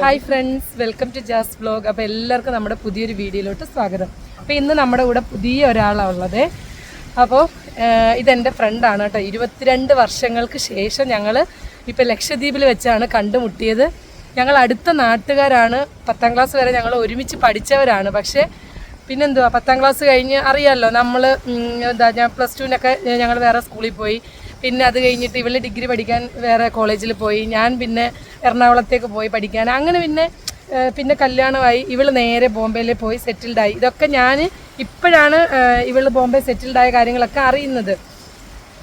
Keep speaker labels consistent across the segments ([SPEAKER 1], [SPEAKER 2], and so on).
[SPEAKER 1] Hi friends, welcome to Jas vlog. അപ്പോൾ എല്ലാവർക്കും നമ്മുടെ പുതിയൊരു വീഡിയോയിലോട്ട് സ്വാഗതം. അപ്പോൾ ഇന്ന് നമ്മുടെ കൂടെ പുതിയ ഒരാളാണ് ഉള്ളത്. അപ്പോൾ ഇതെൻ്റെ ഫ്രണ്ടാണ് കേട്ടോ. 22 വർഷങ്ങൾക്ക് ശേഷം ഞങ്ങൾ ഇപ്പോൾ ലക്ഷദ്വീപിൽ വെച്ചാണ് കണ്ടുമുട്ടിയത്. ഞങ്ങൾ അടുത്ത നാട്ടുകാരാണ്. 10ാം ക്ലാസ് വരെ ഞങ്ങൾ ഒരുമിച്ച് പഠിച്ചവരാണ്. പക്ഷേ പിന്നെന്തുവാ, 10ാം ക്ലാസ് കഴിഞ്ഞ് അറിയാമല്ലോ നമ്മൾ ഞാൻ +2-നൊക്കെ ഞങ്ങൾ വേറെ സ്കൂളിൽ പോയി. പിന്നെ അത് കഴിഞ്ഞിട്ട് ഇവള് ഡിഗ്രി പഠിക്കാൻ വേറെ കോളേജിൽ പോയി. ഞാൻ പിന്നെ എറണാകുളത്തേക്ക് പോയി പഠിക്കാൻ. അങ്ങനെ പിന്നെ കല്യാണമായി. ഇവള് നേരെ ബോംബെയിൽ പോയി സെറ്റിൽഡായി. ഇതൊക്കെ ഞാൻ ഇപ്പോഴാണ് ഇവള് ബോംബെ സെറ്റിൽഡായ കാര്യങ്ങളൊക്കെ അറിയുന്നത്.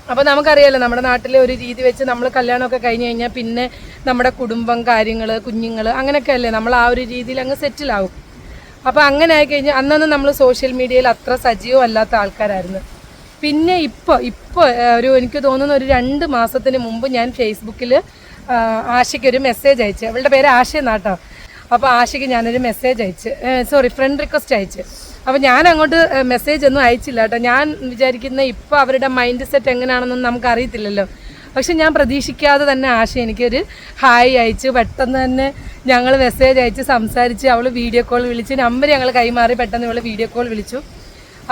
[SPEAKER 1] അപ്പോൾ നമുക്കറിയാമല്ലോ, നമ്മുടെ നാട്ടിലെ ഒരു രീതി വെച്ച് നമ്മൾ കല്യാണമൊക്കെ കഴിഞ്ഞ് കഴിഞ്ഞാൽ പിന്നെ നമ്മുടെ കുടുംബം, കാര്യങ്ങൾ, കുഞ്ഞുങ്ങൾ, അങ്ങനെയൊക്കെ അല്ലേ നമ്മൾ ആ ഒരു രീതിയിൽ അങ്ങ് സെറ്റിലാവും. അപ്പോൾ അങ്ങനെ ആയിക്കഴിഞ്ഞാൽ അന്നൊന്നും നമ്മൾ സോഷ്യൽ മീഡിയയിൽ അത്ര സജീവമല്ലാത്ത ആൾക്കാരായിരുന്നു. പിന്നെ ഇപ്പോൾ എനിക്ക് തോന്നുന്ന ഒരു 2 മാസത്തിന് മുമ്പ് ഞാൻ ഫേസ്ബുക്കിൽ ആശയ്ക്കൊരു മെസ്സേജ് അയച്ചു. അവളുടെ പേര് ആശ എന്നാട്ടോ. അപ്പോൾ ആശയ്ക്ക് ഞാനൊരു മെസ്സേജ് അയച്ച് ഫ്രണ്ട് റിക്വസ്റ്റ് അയച്ച്. അപ്പോൾ ഞാൻ അങ്ങോട്ട് മെസ്സേജ് ഒന്നും അയച്ചില്ല കേട്ടോ. ഞാൻ വിചാരിക്കുന്ന ഇപ്പോൾ അവരുടെ മൈൻഡ് സെറ്റ് എങ്ങനെയാണെന്നൊന്നും നമുക്കറിയത്തില്ലല്ലോ. പക്ഷെ ഞാൻ പ്രതീക്ഷിക്കാതെ തന്നെ ആശ എനിക്കൊരു ഹായ് അയച്ചു. പെട്ടെന്ന് തന്നെ ഞങ്ങൾ മെസ്സേജ് അയച്ച് സംസാരിച്ച്. അവൾ വീഡിയോ കോൾ വിളിച്ച്, നമ്പർ ഞങ്ങൾ കൈമാറി. പെട്ടെന്ന് ഇവൾ വീഡിയോ കോൾ വിളിച്ചു.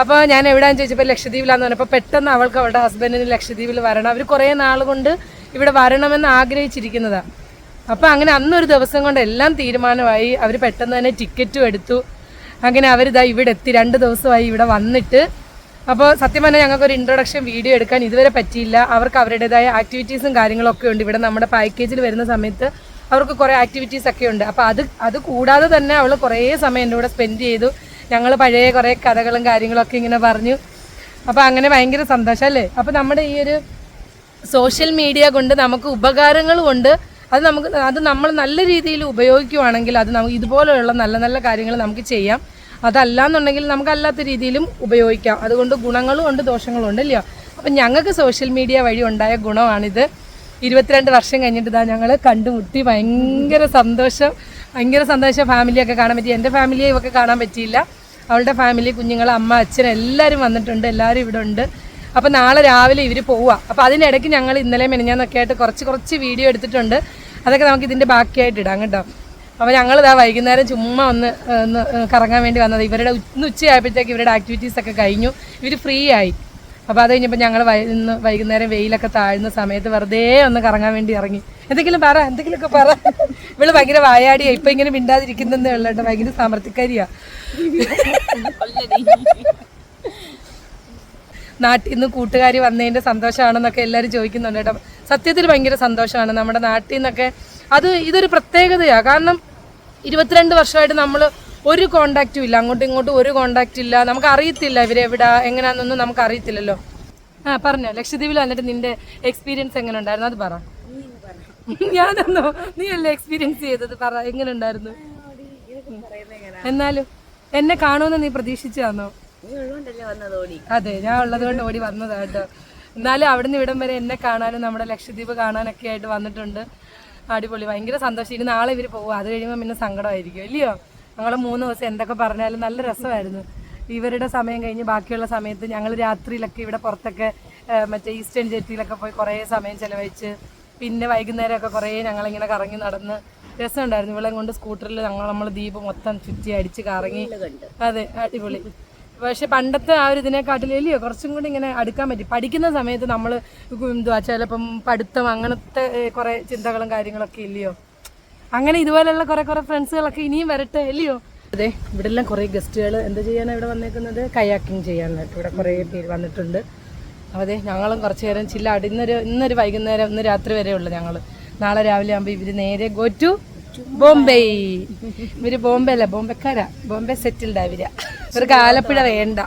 [SPEAKER 1] അപ്പോൾ ഞാൻ എവിടെയാണെന്ന് ചോദിച്ചപ്പോൾ ലക്ഷദ്വീപിലാന്ന് പറഞ്ഞപ്പോൾ പെട്ടെന്ന് അവൾക്ക് അവളുടെ ഹസ്ബൻഡിന് ലക്ഷദ്വീപിൽ വരണം. അവർ കുറേ നാൾ കൊണ്ട് ഇവിടെ വരണമെന്ന് ആഗ്രഹിച്ചിരിക്കുന്നതാണ്. അപ്പോൾ അങ്ങനെ അന്നൊരു ദിവസം കൊണ്ട് എല്ലാം തീരുമാനമായി. അവർ പെട്ടെന്ന് തന്നെ ടിക്കറ്റും എടുത്തു. അങ്ങനെ അവരിതാ ഇവിടെ എത്തി. 2 ദിവസമായി ഇവിടെ വന്നിട്ട്. അപ്പോൾ സത്യം പറഞ്ഞാൽ ഞങ്ങൾക്കൊരു ഇൻട്രൊഡക്ഷൻ വീഡിയോ എടുക്കാൻ ഇതുവരെ പറ്റിയില്ല. അവർക്ക് അവരുടേതായ ആക്ടിവിറ്റീസും കാര്യങ്ങളൊക്കെ ഉണ്ട്. ഇവിടെ നമ്മുടെ പാക്കേജിൽ വരുന്ന സമയത്ത് അവർക്ക് കുറേ ആക്ടിവിറ്റീസൊക്കെ ഉണ്ട്. അപ്പോൾ അത് കൂടാതെ തന്നെ അവൾ കുറേ സമയം എൻ്റെ കൂടെ സ്പെൻഡ് ചെയ്തു. ഞങ്ങൾ പഴയ കുറേ കഥകളും കാര്യങ്ങളൊക്കെ ഇങ്ങനെ പറഞ്ഞു. അപ്പോൾ അങ്ങനെ ഭയങ്കര സന്തോഷമല്ലേ. അപ്പോൾ നമ്മുടെ ഈ ഒരു സോഷ്യൽ മീഡിയ കൊണ്ട് നമുക്ക് ഉപകാരങ്ങളും ഉണ്ട്. അത് നമ്മൾ നല്ല രീതിയിൽ ഉപയോഗിക്കുവാണെങ്കിൽ അത് നമുക്ക് ഇതുപോലെയുള്ള നല്ല നല്ല കാര്യങ്ങൾ നമുക്ക് ചെയ്യാം. അതല്ലാന്നുണ്ടെങ്കിൽ നമുക്ക് അല്ലാത്ത രീതിയിലും ഉപയോഗിക്കാം. അതുകൊണ്ട് ഗുണങ്ങളും ഉണ്ട്, ദോഷങ്ങളും ഉണ്ട്, അല്ലയോ. അപ്പം ഞങ്ങൾക്ക് സോഷ്യൽ മീഡിയ വഴി ഉണ്ടായ ഗുണമാണിത്. 22 വർഷം കഴിഞ്ഞിട്ട് ഇതാ ഞങ്ങൾ കണ്ടുമുട്ടി. ഭയങ്കര സന്തോഷം. ഫാമിലിയൊക്കെ കാണാൻ പറ്റി. എൻ്റെ ഫാമിലിയെ ഇവർക്ക് കാണാൻ പറ്റിയില്ല. അവളുടെ ഫാമിലി, കുഞ്ഞുങ്ങൾ, അമ്മ, അച്ഛൻ എല്ലാവരും വന്നിട്ടുണ്ട്. എല്ലാവരും ഇവിടെ ഉണ്ട്. അപ്പോൾ നാളെ രാവിലെ ഇവർ പോവുക. അപ്പോൾ അതിനിടയ്ക്ക് ഞങ്ങൾ ഇന്നലെ മെനഞ്ഞാന്നൊക്കെ ആയിട്ട് കുറച്ച് വീഡിയോ എടുത്തിട്ടുണ്ട്. അതൊക്കെ നമുക്ക് ഇതിൻ്റെ ബാക്കിയായിട്ട് ഇടാം കേട്ടോ. അപ്പോൾ ഞങ്ങളിതാ വൈകുന്നേരം ചുമ്മാ ഒന്ന് കറങ്ങാൻ വേണ്ടി വന്നത്. ഇവരുടെ ഉച്ചയായപ്പോഴത്തേക്ക് ഇവരുടെ ആക്ടിവിറ്റീസൊക്കെ കഴിഞ്ഞു. ഇവർ ഫ്രീ ആയി. അപ്പോൾ അത് കഴിഞ്ഞപ്പോൾ ഞങ്ങൾ ഇന്ന് വൈകുന്നേരം വെയിലൊക്കെ താഴ്ന്ന സമയത്ത് വെറുതെ ഒന്ന് കറങ്ങാൻ വേണ്ടി ഇറങ്ങി. എന്തെങ്കിലുമൊക്കെ പറ. ഇവള് ഭയങ്കര വായാടിയാ. ഇപ്പം ഇങ്ങനെ മിണ്ടാതിരിക്കുന്നതേ ഉള്ളൂ കേട്ടോ. ഭയങ്കര സാമർത്ഥ്യക്കാരിയാ. നാട്ടിൽ നിന്ന് കൂട്ടുകാരി വന്നതിൻ്റെ സന്തോഷമാണെന്നൊക്കെ എല്ലാവരും ചോദിക്കുന്നുണ്ട് കേട്ടോ. സത്യത്തിൽ ഭയങ്കര സന്തോഷമാണ്. നമ്മുടെ നാട്ടിൽ നിന്നൊക്കെ ഇതൊരു പ്രത്യേകതയാണ്. കാരണം 22 വർഷമായിട്ട് നമ്മൾ ഒരു കോണ്ടാക്റ്റും ഇല്ല. അങ്ങോട്ടും ഇങ്ങോട്ടും ഒരു കോണ്ടാക്റ്റ് ഇല്ല. നമുക്ക് അറിയത്തില്ല ഇവരെവിടാ എങ്ങനെയാണെന്നൊന്നും നമുക്ക് അറിയത്തില്ലല്ലോ. പറഞ്ഞോ, ലക്ഷദ്വീപിൽ വന്നിട്ട് നിന്റെ എക്സ്പീരിയൻസ് എങ്ങനെ ഉണ്ടായിരുന്നു? അത് പറ. ഞാനെന്നോ? നീ അല്ലേ എക്സ്പീരിയൻസ് ചെയ്തത്? പറ, എങ്ങനെ ഉണ്ടായിരുന്നു? എന്നാലും എന്നെ കാണുമെന്ന് നീ പ്രതീക്ഷിച്ചാന്നോ? അതെ, ഞാൻ ഉള്ളത് കൊണ്ട് ഓടി വന്നതാ കേട്ടോ. എന്നാലും അവിടുന്ന് ഇവിടം വരെ എന്നെ കാണാനും നമ്മുടെ ലക്ഷദ്വീപ് കാണാനൊക്കെ ആയിട്ട് വന്നിട്ടുണ്ട്. അടിപൊളി, ഭയങ്കര സന്തോഷം. ഇനി നാളെ ഇവർ പോകും. അത് കഴിയുമ്പോൾ പിന്നെ സങ്കടമായിരിക്കും, ഇല്ലയോ? ഞങ്ങൾ 3 ദിവസം എന്തൊക്കെ പറഞ്ഞാലും നല്ല രസമായിരുന്നു. ഇവരുടെ സമയം കഴിഞ്ഞ് ബാക്കിയുള്ള സമയത്ത് ഞങ്ങൾ രാത്രിയിലൊക്കെ ഇവിടെ പുറത്തൊക്കെ മറ്റേ ഈസ്റ്റേൺ ജെറ്റിയിലൊക്കെ പോയി കുറേ സമയം ചിലവഴിച്ച് പിന്നെ വൈകുന്നേരമൊക്കെ കുറേ ഞങ്ങളിങ്ങനെ കറങ്ങി നടന്ന് രസമുണ്ടായിരുന്നു. ഇവളെ കൊണ്ട് സ്കൂട്ടറിൽ നമ്മൾ ദ്വീപ് മൊത്തം ചുറ്റി അടിച്ച് കറങ്ങി. അതെ, അടിപൊളി. പക്ഷെ പണ്ടത്തെ ആ ഒരു ഇതിനെക്കാട്ടിലും ഇല്ലയോ കുറച്ചും കൂടി ഇങ്ങനെ അടുക്കാൻ പറ്റി. പഠിക്കുന്ന സമയത്ത് നമ്മൾ ചിലപ്പം പഠിത്തം അങ്ങനത്തെ കുറേ ചിന്തകളും കാര്യങ്ങളൊക്കെ ഇല്ലയോ. അങ്ങനെ ഇതുപോലെയുള്ള കുറേ ഫ്രണ്ട്സുകളൊക്കെ ഇനിയും വരട്ടെ, ഇല്ലയോ. അതെ, ഇവിടെ എല്ലാം കുറേ ഗസ്റ്റുകൾ എന്താ ചെയ്യാനാണ് ഇവിടെ വന്നേക്കുന്നത്? കയാക്കിങ് ചെയ്യാനായിട്ട് ഇവിടെ കുറേ പേര് വന്നിട്ടുണ്ട്. അതെ, ഞങ്ങളും കുറച്ച് നേരം ചില്ലാട്. ഇന്നൊരു വൈകുന്നേരം, ഇന്ന് രാത്രി വരെ ഉള്ളു. ഞങ്ങൾ നാളെ രാവിലെ ആകുമ്പോൾ ഇവർ നേരെ ഗോ ടു ബോംബെ. ഇവര് ബോംബെ അല്ല, ബോംബെ സെറ്റിൽഡ് ആവില്ല. ഇവർക്ക് ആലപ്പുഴ വേണ്ട.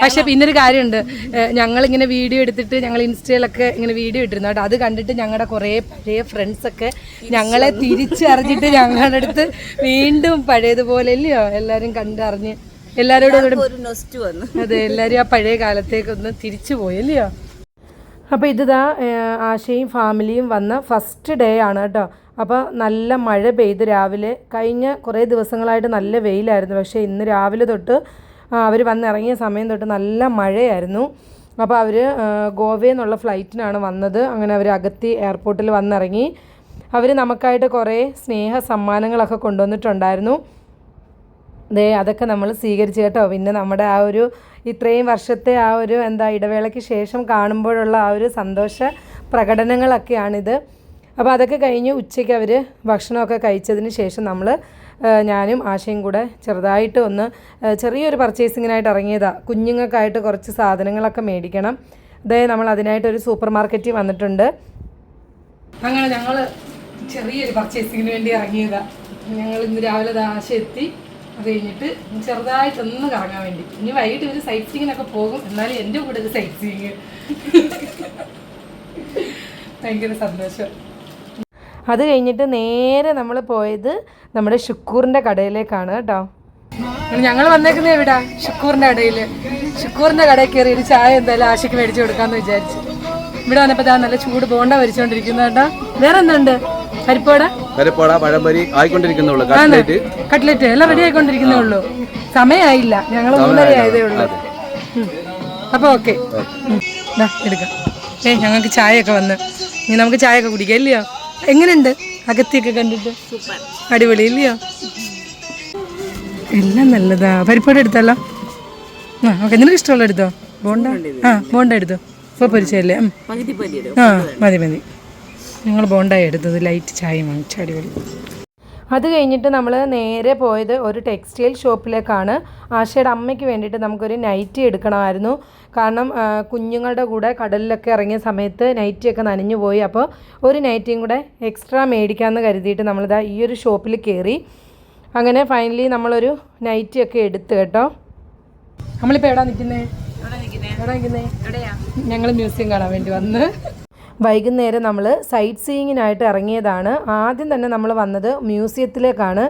[SPEAKER 1] പക്ഷെ പിന്നൊരു കാര്യമുണ്ട്, ഞങ്ങളിങ്ങനെ വീഡിയോ എടുത്തിട്ട് ഞങ്ങൾ ഇൻസ്റ്റയിലൊക്കെ ഇങ്ങനെ വീഡിയോ ഇട്ടിരുന്നു കേട്ടോ. അത് കണ്ടിട്ട് ഞങ്ങളുടെ കുറേ പഴയ ഫ്രണ്ട്സൊക്കെ ഞങ്ങളെ തിരിച്ചറിഞ്ഞിട്ട് ഞങ്ങളുടെ അടുത്ത് വീണ്ടും പഴയതുപോലെ ഇല്ലയോ എല്ലാവരും കണ്ടറിഞ്ഞ് എല്ലാവരോടും അതെ, എല്ലാവരും ആ പഴയ കാലത്തേക്കൊന്ന് തിരിച്ചു പോയി, അല്ലയോ. അപ്പോൾ ഇതാ ആശയും ഫാമിലിയും വന്ന ഫസ്റ്റ് ഡേ ആണ് കേട്ടോ. അപ്പോൾ നല്ല മഴ പെയ്ത് രാവിലെ. കഴിഞ്ഞ കുറേ ദിവസങ്ങളായിട്ട് നല്ല വെയിലായിരുന്നു. പക്ഷേ ഇന്ന് രാവിലെ തൊട്ട് അവർ വന്നിറങ്ങിയ സമയം തൊട്ട് നല്ല മഴയായിരുന്നു. അപ്പോൾ അവർ ഗോവയിൽ നിന്നുള്ള ഫ്ലൈറ്റിനാണ് വന്നത്. അങ്ങനെ അവർ അഗത്തി എയർപോർട്ടിൽ വന്നിറങ്ങി. അവർ നമുക്കായിട്ട് കുറേ സ്നേഹ സമ്മാനങ്ങളൊക്കെ കൊണ്ടുവന്നിട്ടുണ്ടായിരുന്നു. അതൊക്കെ നമ്മൾ സ്വീകരിച്ചു കേട്ടോ. പിന്നെ നമ്മുടെ ആ ഒരു ഇത്രയും വർഷത്തെ ആ ഒരു ഇടവേളയ്ക്ക് ശേഷം കാണുമ്പോഴുള്ള ആ ഒരു സന്തോഷ പ്രകടനങ്ങളൊക്കെയാണിത്. അപ്പോൾ അതൊക്കെ കഴിഞ്ഞ് ഉച്ചയ്ക്ക് അവർ ഭക്ഷണമൊക്കെ കഴിച്ചതിന് ശേഷം ഞാനും ആശയും കൂടെ ചെറുതായിട്ട് ചെറിയൊരു പർച്ചേസിങ്ങിനായിട്ട് ഇറങ്ങിയതാണ്. കുഞ്ഞുങ്ങൾക്കായിട്ട് കുറച്ച് സാധനങ്ങളൊക്കെ മേടിക്കണം. നമ്മൾ അതിനായിട്ടൊരു സൂപ്പർ മാർക്കറ്റിൽ വന്നിട്ടുണ്ട്. അങ്ങനെ ഞങ്ങൾ ചെറിയൊരു പർച്ചേസിങ്ങിന് വേണ്ടി ഇറങ്ങിയതാണ്. ഞങ്ങൾ ഇന്ന് രാവിലെ ആശ എത്തി. അത് കഴിഞ്ഞിട്ട് ചെറുതായിട്ടൊന്ന് കറങ്ങാൻ വേണ്ടി. ഇനി വൈകിട്ട് ഒരു സൈറ്റ് സീയിങ്ങിനൊക്കെ പോകും. എന്നാലും എൻ്റെ കൂടെ ഒരു സൈറ്റ് സീയിങ് ഭയങ്കര സന്തോഷം. അത് കഴിഞ്ഞിട്ട് നേരെ നമ്മൾ പോയത് നമ്മുടെ ഷുക്കൂറിൻ്റെ കടയിലേക്കാണ് കേട്ടോ. ഞങ്ങൾ വന്നേക്കുന്നത് എവിടാ? ഷുക്കൂറിൻ്റെ കടയിൽ. ഷുക്കൂറിൻ്റെ കടയിൽ കയറി ഒരു ചായ എന്തായാലും ആശയ്ക്ക് മേടിച്ച് കൊടുക്കാമെന്ന് വിചാരിച്ചു. ഇവിടെ വന്നപ്പോൾ നല്ല ചൂട് ബോണ്ട വരിച്ചോണ്ടിരിക്കുന്നു കേട്ടോ. വേറെ എന്തുണ്ട്? പരിപ്പോട പഴംപൊരി ആയിക്കൊണ്ടിരിക്കുന്നുള്ളൂ. കട്ട്ലറ്റ് എല്ലാം റെഡി ആയിക്കൊണ്ടിരിക്കുന്നേ ഉള്ളൂ. സമയമായില്ല, ഞങ്ങൾ 3:30 ആയതേ ഉള്ളൂ. അപ്പോൾ ഓക്കെ, എടുക്കാം. ഞങ്ങൾക്ക് ചായയൊക്കെ വന്ന് ഇനി നമുക്ക് ചായയൊക്കെ കുടിക്കാം ഇല്ലയോ? എങ്ങനെയുണ്ട് അകത്തിയൊക്കെ കണ്ടിട്ട്? അടിപൊളി ഇല്ലയോ? എല്ലാം നല്ലതാ. പരിപ്പോട എടുത്തല്ലോ. ഓക്കെ, നിനക്ക് ഇഷ്ടമുള്ള എടുത്തോ. ബോണ്ട എടുത്തോ. ഇപ്പോൾ പൊരിച്ചല്ലേ? മതി. ഞങ്ങൾ ബോണ്ടായി എടുത്തത്. ലൈറ്റ് ചായ വാങ്ങിച്ചു. അടിപൊളി. അത് കഴിഞ്ഞിട്ട് നമ്മൾ നേരെ പോയത് ഒരു ടെക്സ്റ്റൈൽ ഷോപ്പിലേക്കാണ്. ആശയുടെ അമ്മയ്ക്ക് വേണ്ടിയിട്ട് നമുക്കൊരു നൈറ്റി എടുക്കണമായിരുന്നു. കാരണം കുഞ്ഞുങ്ങളുടെ കൂടെ കടലിലൊക്കെ ഇറങ്ങിയ സമയത്ത് നൈറ്റിയൊക്കെ നനഞ്ഞു പോയി. അപ്പോൾ ഒരു നൈറ്റിയും കൂടെ എക്സ്ട്രാ മേടിക്കാമെന്ന് കരുതിയിട്ട് നമ്മളിതാ ഈ ഒരു ഷോപ്പിൽ കയറി. അങ്ങനെ ഫൈനലി നമ്മളൊരു നൈറ്റിയൊക്കെ എടുത്ത് കേട്ടോ. നമ്മളിപ്പോൾ എവിടെ നിൽക്കുന്നേ? ഞങ്ങൾ മ്യൂസിയം കാണാൻ വേണ്ടി വന്ന്. വൈകുന്നേരം നമ്മൾ സൈറ്റ് സീയിങ്ങിനായിട്ട് ഇറങ്ങിയതാണ്. ആദ്യം തന്നെ നമ്മൾ വന്നത് മ്യൂസിയത്തിലേക്കാണ്.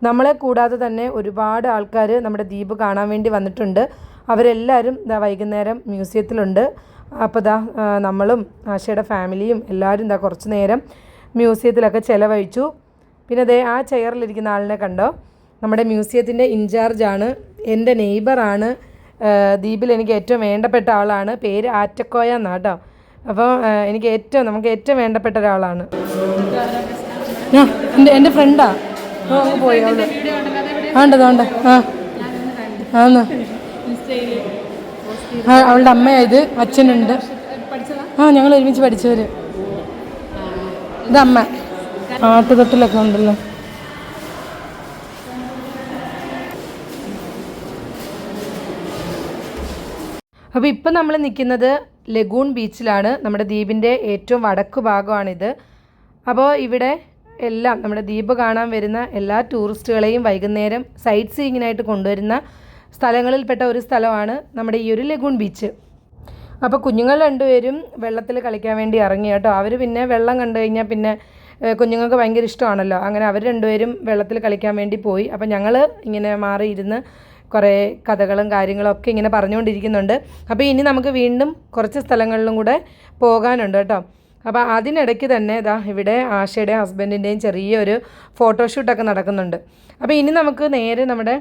[SPEAKER 1] നമ്മളെ കൂടാതെ തന്നെ ഒരുപാട് ആൾക്കാർ നമ്മുടെ ദ്വീപ് കാണാൻ വേണ്ടി വന്നിട്ടുണ്ട്. അവരെല്ലാവരും വൈകുന്നേരം മ്യൂസിയത്തിലുണ്ട്. അപ്പോൾ നമ്മളും ആശയുടെ ഫാമിലിയും എല്ലാവരും കുറച്ച് നേരം മ്യൂസിയത്തിലൊക്കെ ചിലവഴിച്ചു. പിന്നെ ആ ചെയറിലിരിക്കുന്ന ആളിനെ കണ്ടോ? നമ്മുടെ മ്യൂസിയത്തിൻ്റെ ഇൻചാർജാണ്, എൻ്റെ നെയ്ബറാണ്. ദ്വീപിൽ എനിക്ക് ഏറ്റവും വേണ്ടപ്പെട്ട ആളാണ്. പേര് ആറ്റക്കോയ എന്നാട്ടോ. അപ്പോൾ നമുക്ക് ഏറ്റവും വേണ്ടപ്പെട്ട ഒരാളാണ്. എൻ്റെ ഫ്രണ്ടാ. പോയി അവിടെ ആണ്ടതുകൊണ്ട് അവളുടെ അമ്മയായത്. അച്ഛനുണ്ട്. ഞങ്ങൾ ഒരുമിച്ച് പഠിച്ചവർ. ഇതമ്മ. ആട്ടുതൊട്ടിലൊക്കെ ഉണ്ടല്ലോ. അപ്പോൾ ഇപ്പം നമ്മൾ നിൽക്കുന്നത് ലഗൂൺ ബീച്ചിലാണ്. നമ്മുടെ ദ്വീപിൻ്റെ ഏറ്റവും വടക്ക് ഭാഗമാണിത്. അപ്പോൾ ഇവിടെ എല്ലാം നമ്മുടെ ദ്വീപ് കാണാൻ വരുന്ന എല്ലാ ടൂറിസ്റ്റുകളെയും വൈകുന്നേരം സൈറ്റ് സീയിങ്ങിനായിട്ട് കൊണ്ടുവരുന്ന സ്ഥലങ്ങളിൽപ്പെട്ട ഒരു സ്ഥലമാണ് നമ്മുടെ ഈ ഒരു ലഗൂൺ ബീച്ച്. അപ്പോൾ കുഞ്ഞുങ്ങൾ രണ്ടുപേരും വെള്ളത്തിൽ കളിക്കാൻ വേണ്ടി ഇറങ്ങി കേട്ടോ. അവർ പിന്നെ വെള്ളം കണ്ടു കഴിഞ്ഞാൽ പിന്നെ കുഞ്ഞുങ്ങൾക്ക് ഭയങ്കര ഇഷ്ടമാണല്ലോ. അങ്ങനെ അവർ രണ്ടുപേരും വെള്ളത്തിൽ കളിക്കാൻ വേണ്ടി പോയി. അപ്പോൾ ഞങ്ങൾ ഇങ്ങനെ മാറിയിരുന്ന് കുറേ കഥകളും കാര്യങ്ങളൊക്കെ ഇങ്ങനെ പറഞ്ഞുകൊണ്ടിരിക്കുന്നുണ്ട്. അപ്പോൾ ഇനി നമുക്ക് വീണ്ടും കുറച്ച് സ്ഥലങ്ങളിലും കൂടെ പോകാനുണ്ട് കേട്ടോ. അപ്പോൾ അതിനിടയ്ക്ക് തന്നെ ഇവിടെ ആശയുടെയും ഹസ്ബൻഡിൻ്റെയും ചെറിയൊരു ഫോട്ടോഷൂട്ടൊക്കെ നടക്കുന്നുണ്ട്. അപ്പോൾ ഇനി നമുക്ക് നേരെ നമ്മുടെ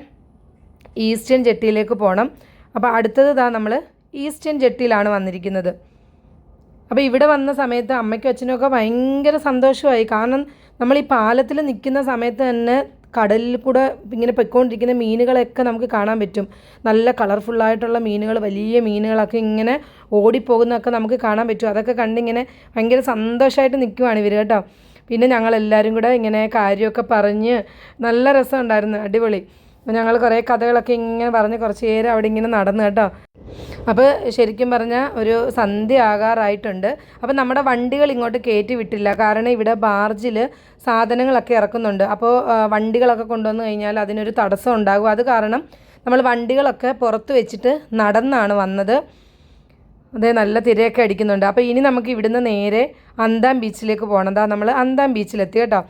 [SPEAKER 1] ഈസ്റ്റേൺ ജെട്ടിയിലേക്ക് പോകണം. അപ്പോൾ അടുത്തത് നമ്മൾ ഈസ്റ്റേൺ ജെട്ടിയിലാണ് വന്നിരിക്കുന്നത്. അപ്പോൾ ഇവിടെ വന്ന സമയത്ത് അമ്മയ്ക്കും അച്ഛനും ഒക്കെ ഭയങ്കര സന്തോഷമായി. കാരണം നമ്മൾ ഈ പാലത്തിൽ നിൽക്കുന്ന സമയത്ത് തന്നെ കടലിൽ കൂടെ ഇങ്ങനെ പൊയ്ക്കൊണ്ടിരിക്കുന്ന മീനുകളെയൊക്കെ നമുക്ക് കാണാൻ പറ്റും. നല്ല കളർഫുള്ളായിട്ടുള്ള മീനുകൾ, വലിയ മീനുകളൊക്കെ ഇങ്ങനെ ഓടിപ്പോകുന്നതൊക്കെ നമുക്ക് കാണാൻ പറ്റും. അതൊക്കെ കണ്ടിങ്ങനെ ഭയങ്കര സന്തോഷമായിട്ട് നിൽക്കുവാണ് ഇവർ കേട്ടോ. പിന്നെ ഞങ്ങളെല്ലാവരും കൂടെ ഇങ്ങനെ കാര്യമൊക്കെ പറഞ്ഞ് നല്ല രസമുണ്ടായിരുന്നു. അടിപൊളി. ഞങ്ങൾ കുറേ കഥകളൊക്കെ ഇങ്ങനെ പറഞ്ഞ് കുറച്ച് നേരം അവിടെ ഇങ്ങനെ നടന്നു കേട്ടോ. അപ്പോൾ ശരിക്കും പറഞ്ഞാൽ ഒരു സന്ധ്യ ആകാറായിട്ടുണ്ട്. അപ്പോൾ നമ്മുടെ വണ്ടികൾ ഇങ്ങോട്ട് കയറ്റി വിട്ടില്ല. കാരണം ഇവിടെ ബാർജിൽ സാധനങ്ങളൊക്കെ ഇറക്കുന്നുണ്ട്. അപ്പോൾ വണ്ടികളൊക്കെ കൊണ്ടുവന്ന് കഴിഞ്ഞാൽ അതിനൊരു തടസ്സം ഉണ്ടാകും. അത് കാരണം നമ്മൾ വണ്ടികളൊക്കെ പുറത്ത് വെച്ചിട്ട് നടന്നാണ് വന്നത്. നല്ല തിരയൊക്കെ അടിക്കുന്നുണ്ട്. അപ്പോൾ ഇനി നമുക്ക് ഇവിടുന്ന് നേരെ അന്താം ബീച്ചിലേക്ക് പോകണം. നമ്മൾ അന്താം ബീച്ചിലെത്തി കേട്ടോ.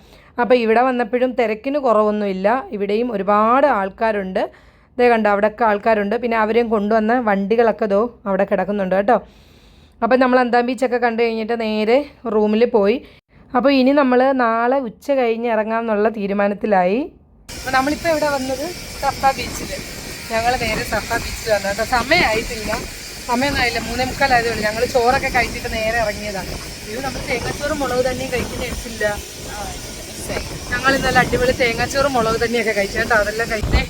[SPEAKER 1] അപ്പോൾ ഇവിടെ വന്നപ്പോഴും തിരക്കിന് കുറവൊന്നുമില്ല. ഇവിടെയും ഒരുപാട് ആൾക്കാരുണ്ട്. കണ്ടോ, അവിടെയൊക്കെ ആൾക്കാരുണ്ട്. പിന്നെ അവരെയും കൊണ്ടുവന്ന വണ്ടികളൊക്കെ അവിടെ കിടക്കുന്നുണ്ട് കേട്ടോ. അപ്പോൾ നമ്മൾ അന്താം ബീച്ചൊക്കെ കണ്ടു കഴിഞ്ഞിട്ട് നേരെ റൂമിൽ പോയി. അപ്പോൾ ഇനി നമ്മൾ നാളെ ഉച്ച കഴിഞ്ഞ് ഇറങ്ങാമെന്നുള്ള തീരുമാനത്തിലായി. അപ്പോൾ നമ്മളിപ്പോൾ ഇവിടെ വന്നത് സഫ ബീച്ചിൽ. ഞങ്ങൾ നേരെ സഫ ബീച്ചിൽ വന്നു കേട്ടോ. സമയമായിട്ടില്ല. സമയമൊന്നുമായില്ല, 3:45 ഞങ്ങൾ ചോറൊക്കെ കഴിച്ചിട്ട് നേരെ ഇറങ്ങിയതാണ്. ഇത് നമ്മൾ തേങ്ങാച്ചോറും മുളക് തന്നെയും കഴിക്കുന്ന കഴിച്ചില്ല. ഞങ്ങൾ ഇന്നലെ അടിപൊളി തേങ്ങാച്ചോറും മുളക് തന്നെയൊക്കെ കഴിച്ചു കേട്ടോ. അതെല്ലാം കഴിച്ചേ.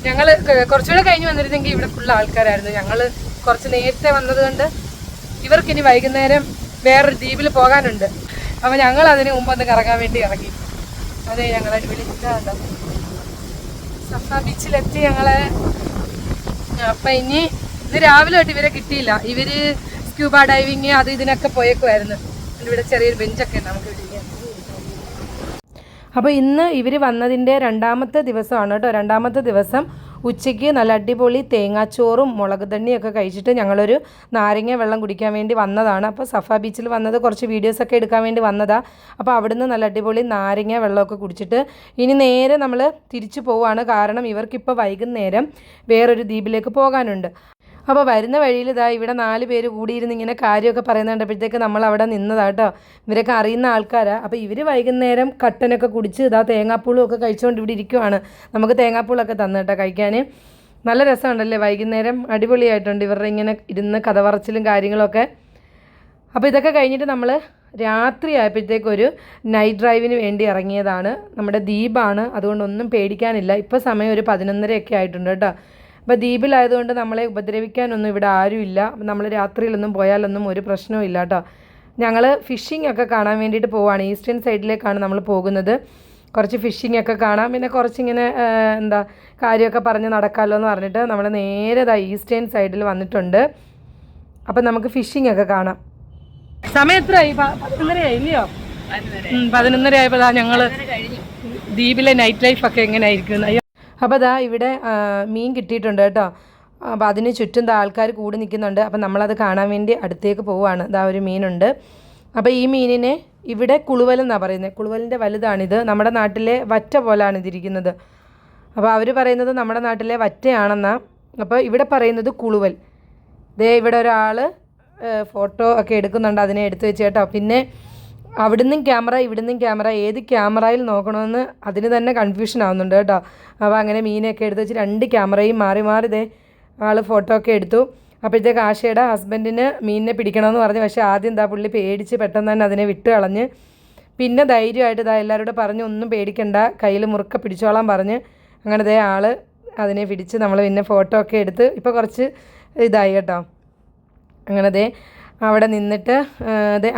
[SPEAKER 1] ഞങ്ങൾ കുറച്ചുകൂടെ കഴിഞ്ഞ് വന്നിരുന്നെങ്കിൽ ഇവിടെ ഫുൾ ആൾക്കാരായിരുന്നു. ഞങ്ങൾ കുറച്ച് നേരത്തെ വന്നത് കൊണ്ട് ഇവർക്കിനി വൈകുന്നേരം വേറൊരു ദ്വീപിൽ പോകാനുണ്ട്. അപ്പോൾ ഞങ്ങൾ അതിന് മുമ്പ് ഒന്ന് കറങ്ങാൻ വേണ്ടി ഇറങ്ങി. അതെ, ഞങ്ങൾ അടിപൊളി സഫ ബീച്ചിലെത്തി ഞങ്ങള്. അപ്പം ഇനി ഇന്ന് രാവിലെ തൊട്ട് ഇവരെ കിട്ടിയില്ല. ഇവര് സ്ക്യൂബ ഡൈവിങ് അത് ഇതിനൊക്കെ പോയേക്കുമായിരുന്നു. ഇവിടെ ചെറിയൊരു ബെഞ്ചൊക്കെ ഉണ്ട് നമുക്ക് ഇരിക്കാൻ. അപ്പോൾ ഇന്ന് ഇവർ വന്നതിൻ്റെ രണ്ടാമത്തെ ദിവസമാണ് കേട്ടോ. രണ്ടാമത്തെ ദിവസം ഉച്ചയ്ക്ക് നല്ല അടിപൊളി തേങ്ങാച്ചോറും മുളക് തണ്ണിയൊക്കെ കഴിച്ചിട്ട് ഞങ്ങളൊരു നാരങ്ങ വെള്ളം കുടിക്കാൻ വേണ്ടി വന്നതാണ്. അപ്പോൾ സഫ ബീച്ചിൽ വന്നത് കുറച്ച് വീഡിയോസൊക്കെ എടുക്കാൻ വേണ്ടി വന്നതാണ്. അപ്പോൾ അവിടുന്ന് നല്ല അടിപൊളി നാരങ്ങ വെള്ളമൊക്കെ കുടിച്ചിട്ട് ഇനി നേരെ നമ്മൾ തിരിച്ചു പോവുകയാണ്. കാരണം ഇവർക്കിപ്പോൾ വൈകുന്നേരം വേറൊരു ദ്വീപിലേക്ക് പോകാനുണ്ട്. അപ്പോൾ വരുന്ന വഴിയിൽ ഇതാ ഇവിടെ 4 പേര് കൂടിയിരുന്ന് ഇങ്ങനെ കാര്യമൊക്കെ പറയുന്നുണ്ടപ്പോഴത്തേക്ക് നമ്മൾ അവിടെ നിന്നതാട്ടോ. ഇവരൊക്കെ അറിയുന്ന ആൾക്കാരാണ്. അപ്പോൾ ഇവർ വൈകുന്നേരം കട്ടനൊക്കെ കുടിച്ച് ഇതാ തേങ്ങാപ്പൂളും ഒക്കെ കഴിച്ചുകൊണ്ട് ഇവിടെ ഇരിക്കുവാണ്. നമുക്ക് തേങ്ങാപ്പൂളൊക്കെ തന്നു കേട്ടോ കഴിക്കാൻ. നല്ല രസമുണ്ടല്ലേ വൈകുന്നേരം, അടിപൊളിയായിട്ടുണ്ട് ഇവരുടെ ഇങ്ങനെ ഇരുന്ന് കഥ പറച്ചിലും കാര്യങ്ങളൊക്കെ. അപ്പോൾ ഇതൊക്കെ കഴിഞ്ഞിട്ട് നമ്മൾ രാത്രി ആയപ്പോഴത്തേക്കൊരു നൈറ്റ് ഡ്രൈവിന് വേണ്ടി ഇറങ്ങിയതാണ്. നമ്മുടെ ദ്വീപാണ്, അതുകൊണ്ടൊന്നും പേടിക്കാനില്ല. ഇപ്പോൾ സമയം ഒരു 11:30 ആയിട്ടുണ്ട് കേട്ടോ. അപ്പോൾ ദ്വീപിലായതുകൊണ്ട് നമ്മളെ ഉപദ്രവിക്കാനൊന്നും ഇവിടെ ആരുമില്ല. നമ്മൾ രാത്രിയിലൊന്നും പോയാലൊന്നും ഒരു പ്രശ്നവും ഇല്ല കേട്ടോ. ഞങ്ങൾ ഫിഷിംഗ് ഒക്കെ കാണാൻ വേണ്ടിയിട്ട് പോവുകയാണ്. ഈസ്റ്റേൺ സൈഡിലേക്കാണ് നമ്മൾ പോകുന്നത്. കുറച്ച് ഫിഷിംഗ് ഒക്കെ കാണാം, പിന്നെ കുറച്ചിങ്ങനെ കാര്യമൊക്കെ പറഞ്ഞ് നടക്കാമല്ലോ എന്ന് പറഞ്ഞിട്ട് നമ്മൾ നേരെ ഈസ്റ്റേൺ സൈഡിൽ വന്നിട്ടുണ്ട്. അപ്പം നമുക്ക് ഫിഷിംഗ് ഒക്കെ കാണാം. സമയം എത്രയായി? 11:30 ഇല്ലയോ? 11:30 ആയപ്പോൾ ഞങ്ങൾ ദ്വീപിലെ നൈറ്റ് ലൈഫൊക്കെ എങ്ങനെയായിരിക്കും. അപ്പോൾ ദാ ഇവിടെ മീൻ കിട്ടിയിട്ടുണ്ട് കേട്ടോ. അപ്പോൾ അതിന് ചുറ്റും ആൾക്കാർ കൂടി നിൽക്കുന്നുണ്ട്. അപ്പോൾ നമ്മളത് കാണാൻ വേണ്ടി അടുത്തേക്ക് പോവുകയാണ്. ദാ ഒരു മീനുണ്ട്. അപ്പോൾ ഈ മീനിനെ ഇവിടെ കുളുവലെന്നാണ് പറയുന്നത്. കുളുവലിൻ്റെ വലുതാണിത്. നമ്മുടെ നാട്ടിലെ വറ്റ പോലാണ് ഇതിരിക്കുന്നത്. അപ്പോൾ അവർ പറയുന്നത് നമ്മുടെ നാട്ടിലെ വറ്റയാണെന്നാണ്. അപ്പോൾ ഇവിടെ പറയുന്നത് കുളുവൽ. ദേ ഇവിടെ ഒരാൾ ഫോട്ടോ ഒക്കെ എടുക്കുന്നുണ്ട്, അതിനെ എടുത്തു വെച്ച് കേട്ടോ. പിന്നെ അവിടുന്നും ക്യാമറ ഇവിടുന്നും ക്യാമറ, ഏത് ക്യാമറയിൽ നോക്കണമെന്ന് അതിന് തന്നെ കൺഫ്യൂഷൻ ആവുന്നുണ്ട് കേട്ടോ. അപ്പോൾ അങ്ങനെ മീനൊക്കെ എടുത്ത് വെച്ച് 2 ക്യാമറയും മാറി മാറി ഇതേ ആൾ ഫോട്ടോ ഒക്കെ എടുത്തു. അപ്പോഴത്തേക്ക് ആശയുടെ ഹസ്ബൻഡിന് മീനിനെ പിടിക്കണമെന്ന് പറഞ്ഞു. പക്ഷേ ആദ്യം പുള്ളി പേടിച്ച് പെട്ടെന്ന് തന്നെ അതിനെ വിട്ട് കളഞ്ഞ്. പിന്നെ ധൈര്യമായിട്ട് എല്ലാവരോടും പറഞ്ഞു ഒന്നും പേടിക്കണ്ട, കയ്യിൽ മുറുക്ക പിടിച്ചോളാൻ പറഞ്ഞ്. അങ്ങനെ ആൾ അതിനെ പിടിച്ച് നമ്മൾ പിന്നെ ഫോട്ടോ ഒക്കെ എടുത്ത് ഇപ്പോൾ കുറച്ച് ഇതായി കേട്ടോ. അങ്ങനെ അവിടെ നിന്നിട്ട്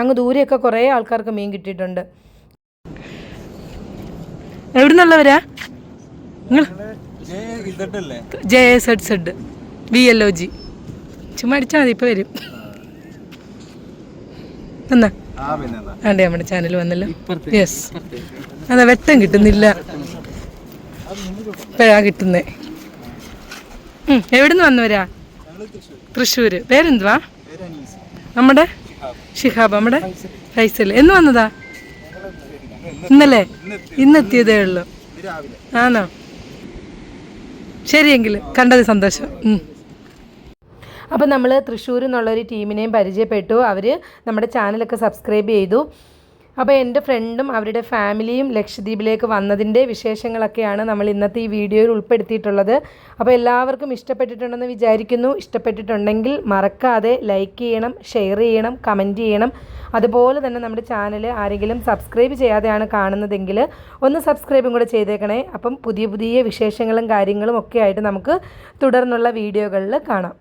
[SPEAKER 1] അങ്ങ് ദൂരെയൊക്കെ കുറേ ആൾക്കാർക്ക് മീൻ കിട്ടിയിട്ടുണ്ട്. എവിടെ നിന്നുള്ളവരാ നിങ്ങൾ? JSZ VLOG ചുമ്മാ അടിച്ചാൽ മതി, ഇപ്പോൾ വരും. എന്നാ വേണ്ടേ നമ്മുടെ ചാനൽ വന്നല്ലോ. യെസ്, അതാ വെട്ടം കിട്ടുന്നില്ല, ഇപ്പോഴാ കിട്ടുന്നേ. എവിടെ നിന്ന് വന്നവരാ? തൃശ്ശൂർ. പേരെന്തുവാ? നമ്മുടെ ഷിഹാബ്. നമ്മുടെ ഫൈസൽ. എന്ന് വന്നതാ? ഇന്നലെ? ഇന്നെത്തിയതേ ഉള്ളൂ. ആണോ? ശരിയെങ്കിൽ കണ്ടത് സന്തോഷം. അപ്പോൾ നമ്മൾ തൃശ്ശൂരിൽ നിന്നുള്ളൊരു ടീമിനെയും പരിചയപ്പെട്ടു. അവർ നമ്മുടെ ചാനലൊക്കെ സബ്സ്ക്രൈബ് ചെയ്തു. അപ്പോൾ എൻ്റെ ഫ്രണ്ടും അവരുടെ ഫാമിലിയും ലക്ഷദ്വീപിലേക്ക് വന്നതിൻ്റെ വിശേഷങ്ങളൊക്കെയാണ് നമ്മൾ ഇന്നത്തെ ഈ വീഡിയോയിൽ ഉൾപ്പെടുത്തിയിട്ടുള്ളത്. അപ്പോൾ എല്ലാവർക്കും ഇഷ്ടപ്പെട്ടിട്ടുണ്ടെന്ന് വിചാരിക്കുന്നു. ഇഷ്ടപ്പെട്ടിട്ടുണ്ടെങ്കിൽ മറക്കാതെ ലൈക്ക് ചെയ്യണം, ഷെയർ ചെയ്യണം, കമൻറ്റ് ചെയ്യണം. അതുപോലെ തന്നെ നമ്മുടെ ചാനൽ ആരെങ്കിലും സബ്സ്ക്രൈബ് ചെയ്യാതെയാണ് കാണുന്നതെങ്കിൽ ഒന്ന് സബ്സ്ക്രൈബും കൂടെ ചെയ്തേക്കണേ. അപ്പം പുതിയ പുതിയ വിശേഷങ്ങളും കാര്യങ്ങളും ഒക്കെ ആയിട്ട് നമുക്ക് തുടർന്നുള്ള വീഡിയോകളിൽ കാണാം.